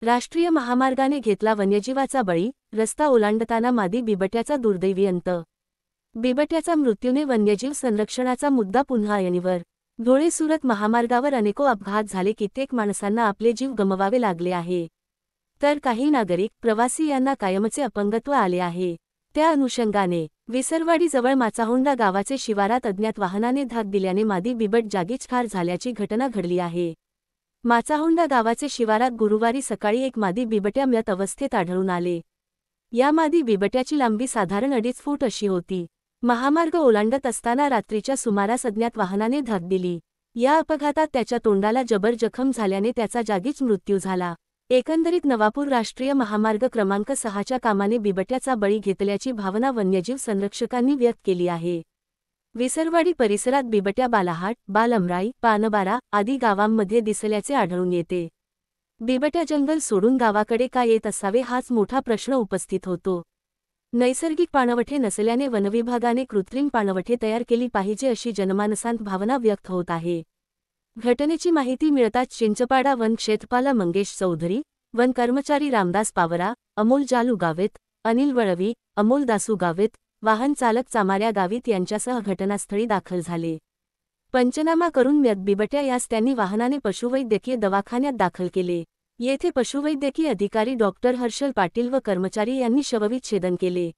राष्ट्रीय महामार्गाने घेतला वन्यजीवाचा बळी, रस्ता ओलांडताना मादी बिबट्याचा दुर्दैवी अंत. बिबट्याचा मृत्यूने वन्यजीव संरक्षणाचा मुद्दा पुन्हा ऐरणीवर. धुळे-सुरत महामार्गावर अनेको अपघात झाले, कित्येक माणसांना आपले जीव गमवावे लागले आहे. तर काही नागरिक, प्रवासी यांना कायमचे अपंगत्व आले आहे. त्या अनुषंगाने विसरवाडीजवळ माचाहोंडा गावाचे शिवारात अज्ञात वाहनाने धाक दिल्याने मादी बिबट जागीच ठार झाल्याची घटना घडली आहे. माचाहोंडा गावाचे शिवारात गुरुवारी सकाळी एक मादी बिबट्या मृत अवस्थेत आढळून आले. या मादी बिबट्याची लांबी साधारण 2.5 फूट अशी होती. महामार्ग ओलांडत असताना रात्रीच्या सुमारास अज्ञात वाहनाने धाक दिली. या अपघातात त्याच्या तोंडाला जबर जखम झाल्याने त्याचा जागीच मृत्यू झाला. एकंदरीत नवापूर राष्ट्रीय महामार्ग क्रमांक 6च्या कामाने बिबट्याचा बळी घेतल्याची भावना वन्यजीव संरक्षकांनी व्यक्त केली आहे. विसरवाडी परिसरात बिबट्या बालाहाट, बालमराई, पानबारा आदी गावांमध्ये दिसल्याचे आढळून येते. बिबट्या जंगल सोडून गावाकडे का येत असावे हाच मोठा प्रश्न उपस्थित होतो. नैसर्गिक पाणवठे नसल्याने वनविभागाने कृत्रिम पाणवठे तयार केली पाहिजे अशी जनमानसांत भावना व्यक्त होत आहे. घटनेची माहिती मिळताच चिंचपाडा वन क्षेत्रपाल मंगेश चौधरी, वन कर्मचारी रामदास पावरा, अमोल जालू गावित, अनिल वळवी, अमोल दासू गावित, वाहन चालक चामाऱ्या गावित यांच्यासह घटनास्थळी दाखल झाले. पंचनामा करून मृत बिबट्या यास त्यांनी वाहनाने पशुवैद्यकीय दवाखान्यात दाखल केले. येथे पशुवैद्यकीय अधिकारी डॉक्टर हर्षल पाटील व कर्मचारी यांनी शवविच्छेदन केले.